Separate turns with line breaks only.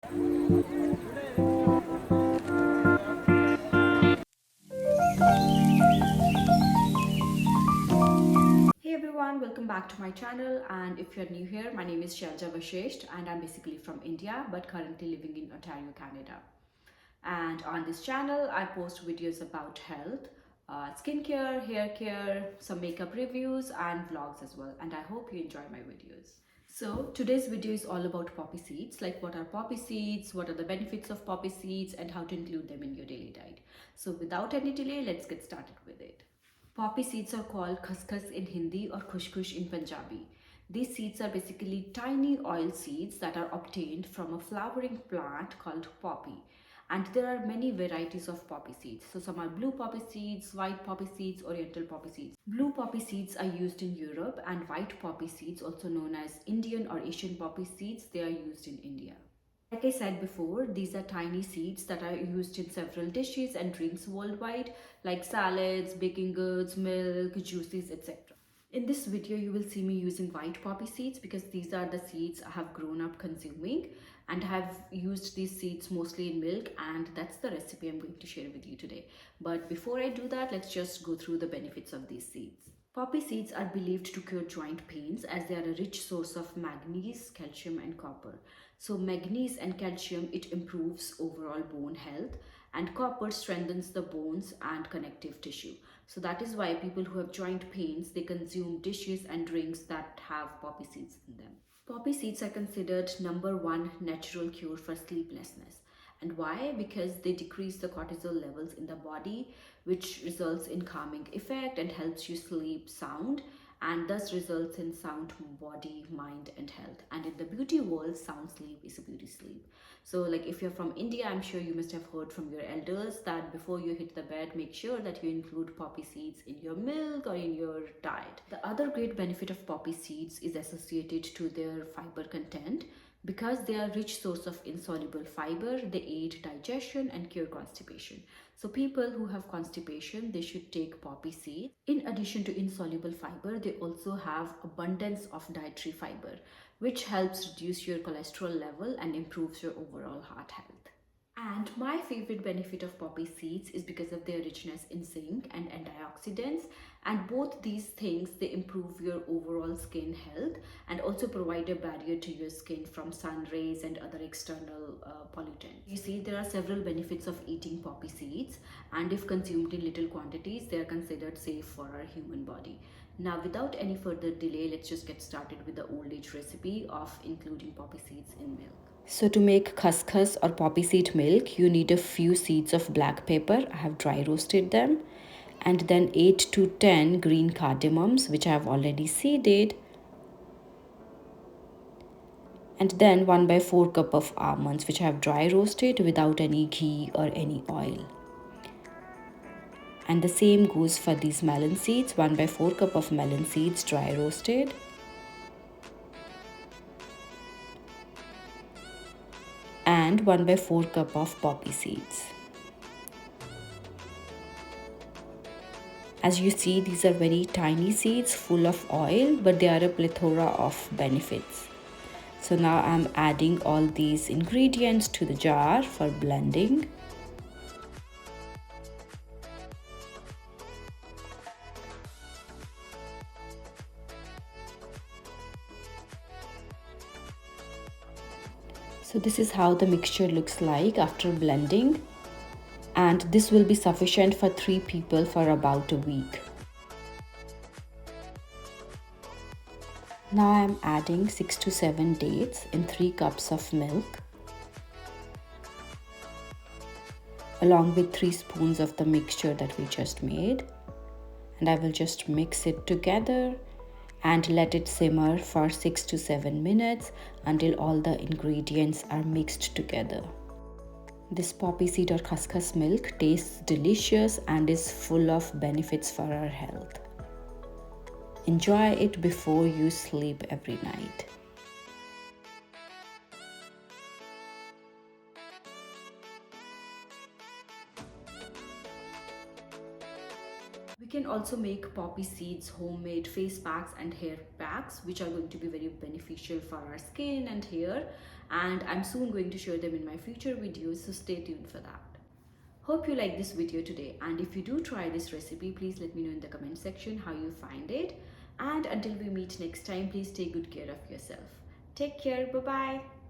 Hey everyone, welcome back to my channel. And if you're new here, my name is Shelja Vashesht and I'm basically from India but currently living in Ontario, Canada. And on this channel, I post videos about health, skincare, hair care, some makeup reviews and vlogs as well. And I hope you enjoy my videos. So today's video is all about poppy seeds, like what are poppy seeds, what are the benefits of poppy seeds and how to include them in your daily diet. So without any delay, let's get started with it. Poppy seeds are called Khus Khus in Hindi or Khus Khus in Punjabi. These seeds are basically tiny oil seeds that are obtained from a flowering plant called poppy. And there are many varieties of poppy seeds. So some are blue poppy seeds, white poppy seeds, oriental poppy seeds. Blue poppy seeds are used in Europe and white poppy seeds, also known as Indian or Asian poppy seeds, they are used in India. Like I said before, these are tiny seeds that are used in several dishes and drinks worldwide, like salads, baking goods, milk, juices, etc. In this video, you will see me using white poppy seeds because these are the seeds I have grown up consuming and have used these seeds mostly in milk, and that's the recipe I'm going to share with you today. But before I do that, let's just go through the benefits of these seeds. Poppy seeds are believed to cure joint pains as they are a rich source of manganese, calcium and copper. So manganese and calcium, it improves overall bone health, and copper strengthens the bones and connective tissue. So that is why people who have joint pains, they consume dishes and drinks that have poppy seeds in them. Poppy seeds are considered number one natural cure for sleeplessness. And why? Because they decrease the cortisol levels in the body, which results in calming effect and helps you sleep sound, and thus results in sound body, mind and health. And in the beauty world, sound sleep is a beauty sleep. So like if you're from India, I'm sure you must have heard from your elders that before you hit the bed, make sure that you include poppy seeds in your milk or in your diet. The other great benefit of poppy seeds is associated to their fiber content. Because they are rich source of insoluble fiber, they aid digestion and cure constipation. So people who have constipation, they should take poppy seeds. In addition to insoluble fiber, they also have abundance of dietary fiber, which helps reduce your cholesterol level and improves your overall heart health. And my favorite benefit of poppy seeds is because of their richness in zinc and antioxidants. And both these things, they improve your overall skin health and also provide a barrier to your skin from sun rays and other external pollutants. You see, there are several benefits of eating poppy seeds, and if consumed in little quantities, they are considered safe for our human body. Now, without any further delay, let's just get started with the old age recipe of including poppy seeds in milk. So to make khus khus or poppy seed milk, you need a few seeds of black pepper. I have dry roasted them. And then 8 to 10 green cardamoms, which I have already seeded. And then 1 by 4 cup of almonds, which I have dry roasted without any ghee or any oil. And the same goes for these melon seeds, 1 by 4 cup of melon seeds dry roasted. And 1 by 4 cup of poppy seeds. As you see, these are very tiny seeds full of oil, but they are a plethora of benefits. So now I'm adding all these ingredients to the jar for blending. So this is how the mixture looks like after blending, and this will be sufficient for 3 people for about a week. Now I'm adding 6 to 7 dates in 3 cups of milk, along with 3 spoons of the mixture that we just made. And I will just mix it together and let it simmer for 6 to 7 minutes until all the ingredients are mixed together. This poppy seed or khus khus milk tastes delicious and is full of benefits for our health. Enjoy it before you sleep every night. We can also make poppy seeds homemade face packs and hair packs, which are going to be very beneficial for our skin and hair. And I'm soon going to share them in my future videos, so stay tuned for that. Hope you like this video today, and if you do try this recipe, please let me know in the comment section how you find it. And until we meet next time, please take good care of yourself. Take care. Bye bye.